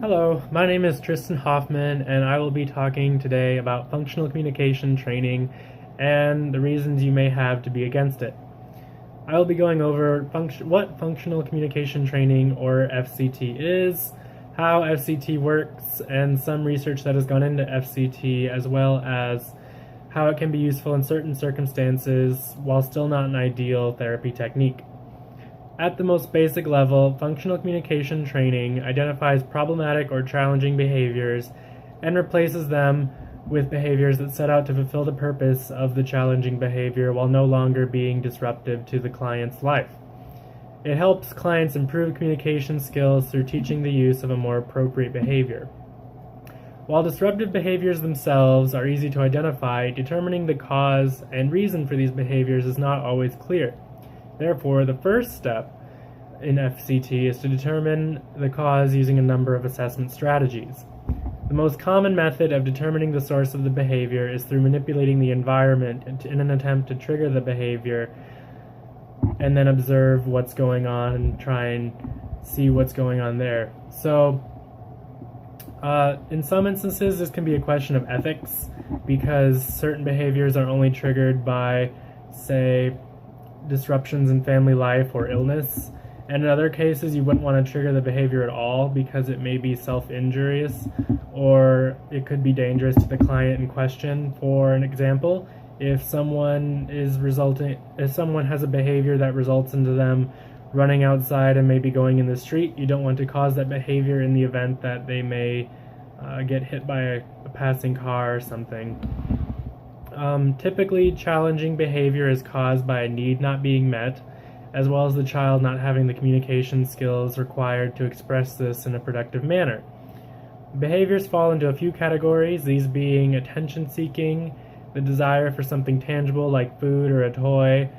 Hello, my name is Tristan Hoffman, and I will be talking today about functional communication training and the reasons you may have to be against it. I will be going over what functional communication training, or FCT, is, how FCT works, and some research that has gone into FCT, as well as how it can be useful in certain circumstances while still not an ideal therapy technique. At the most basic level, functional communication training identifies problematic or challenging behaviors and replaces them with behaviors that set out to fulfill the purpose of the challenging behavior while no longer being disruptive to the client's life. It helps clients improve communication skills through teaching the use of a more appropriate behavior. While disruptive behaviors themselves are easy to identify, determining the cause and reason for these behaviors is not always clear. Therefore, the first step in FCT is to determine the cause using a number of assessment strategies. The most common method of determining the source of the behavior is through manipulating the environment in an attempt to trigger the behavior, and then observe what's going on and try and see what's going on there. So, in some instances, this can be a question of ethics, because certain behaviors are only triggered by, say, disruptions in family life or illness, and in other cases you wouldn't want to trigger the behavior at all because it may be self-injurious or it could be dangerous to the client in question. For an example, if someone has a behavior that results into them running outside and maybe going in the street, you don't want to cause that behavior in the event that they may get hit by a passing car or something. Typically, challenging behavior is caused by a need not being met, as well as the child not having the communication skills required to express this in a productive manner. Behaviors fall into a few categories, these being attention-seeking, the desire for something tangible like food or a toy,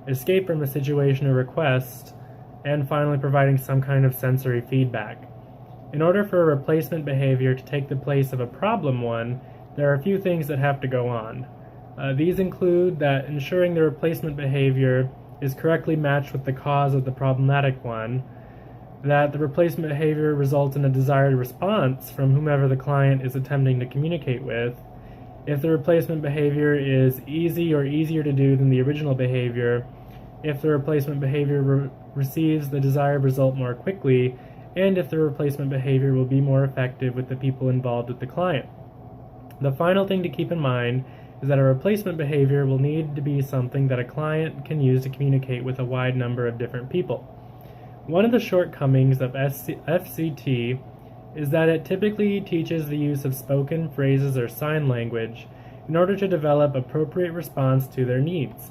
escape from a situation or request, and finally providing some kind of sensory feedback. In order for a replacement behavior to take the place of a problem one, there are a few things that have to go on. These include that ensuring the replacement behavior is correctly matched with the cause of the problematic one, that the replacement behavior results in a desired response from whomever the client is attempting to communicate with, if the replacement behavior is easy or easier to do than the original behavior, if the replacement behavior receives the desired result more quickly, and if the replacement behavior will be more effective with the people involved with the client. The final thing to keep in mind is that a replacement behavior will need to be something that a client can use to communicate with a wide number of different people. One of the shortcomings of FCT is that it typically teaches the use of spoken phrases or sign language in order to develop appropriate response to their needs.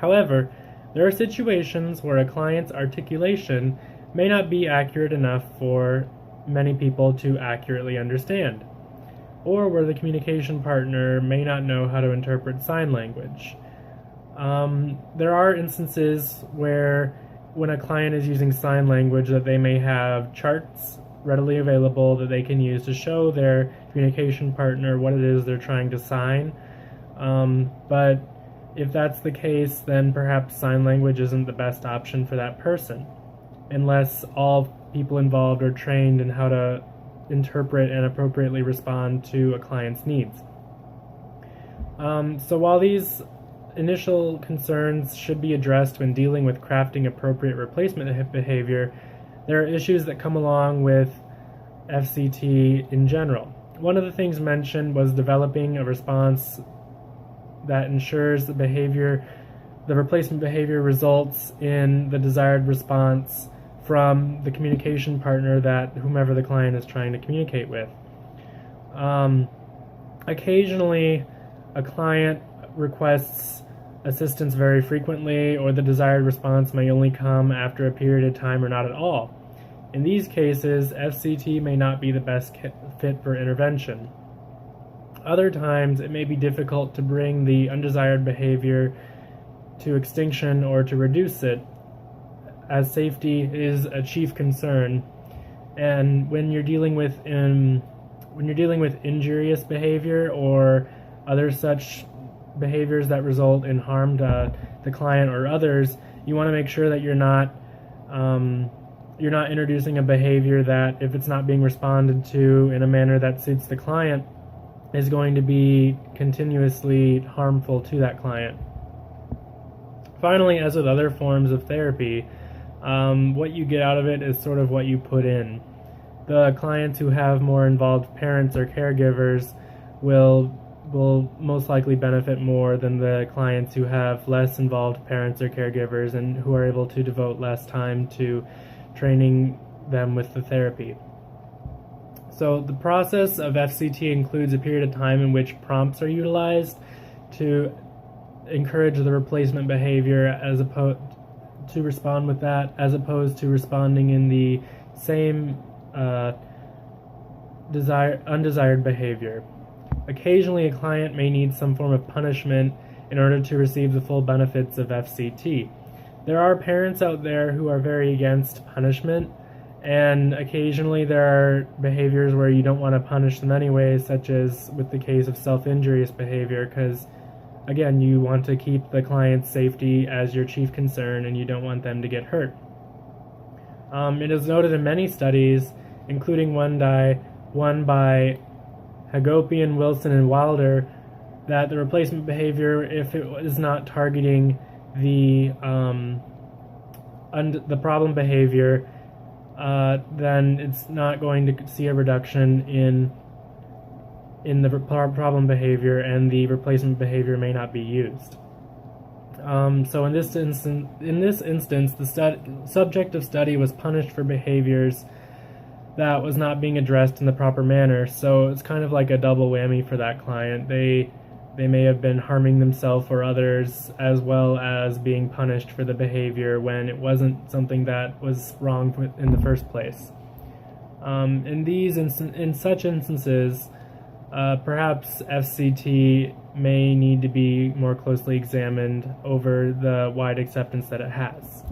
However, there are situations where a client's articulation may not be accurate enough for many people to accurately understand, or where the communication partner may not know how to interpret sign language. There are instances where when a client is using sign language that they may have charts readily available that they can use to show their communication partner what it is they're trying to sign. But if that's the case, then perhaps sign language isn't the best option for that person, unless all people involved are trained in how to interpret and appropriately respond to a client's needs. So while these initial concerns should be addressed when dealing with crafting appropriate replacement behavior, there are issues that come along with FCT in general. One of the things mentioned was developing a response that ensures the replacement behavior results in the desired response from the communication partner that whomever the client is trying to communicate with. Occasionally, a client requests assistance very frequently, or the desired response may only come after a period of time or not at all. In these cases, FCT may not be the best fit for intervention. Other times, it may be difficult to bring the undesired behavior to extinction or to reduce it, as safety is a chief concern. And when you're dealing with injurious behavior or other such behaviors that result in harm to the client or others, you want to make sure that you're not you're not introducing a behavior that, if it's not being responded to in a manner that suits the client, is going to be continuously harmful to that client. Finally, as with other forms of therapy, what you get out of it is sort of what you put in. The clients who have more involved parents or caregivers will most likely benefit more than the clients who have less involved parents or caregivers and who are able to devote less time to training them with the therapy. So the process of FCT includes a period of time in which prompts are utilized to encourage the replacement behavior as opposed to respond with that, as opposed to responding in the same undesired behavior. Occasionally, a client may need some form of punishment in order to receive the full benefits of FCT. There are parents out there who are very against punishment, and occasionally there are behaviors where you don't want to punish them anyway, such as with the case of self-injurious behavior, because again, you want to keep the client's safety as your chief concern and you don't want them to get hurt. It is noted in many studies, including one by Hagopian, Wilson, and Wilder, that the replacement behavior, if it is not targeting the problem behavior, then it's not going to see a reduction in the problem behavior, and the replacement behavior may not be used. So in this instance, the subject of study was punished for behaviors that was not being addressed in the proper manner. So it's kind of like a double whammy for that client. They may have been harming themselves or others, as well as being punished for the behavior when it wasn't something that was wrong in the first place. In such instances, perhaps FCT may need to be more closely examined over the wide acceptance that it has.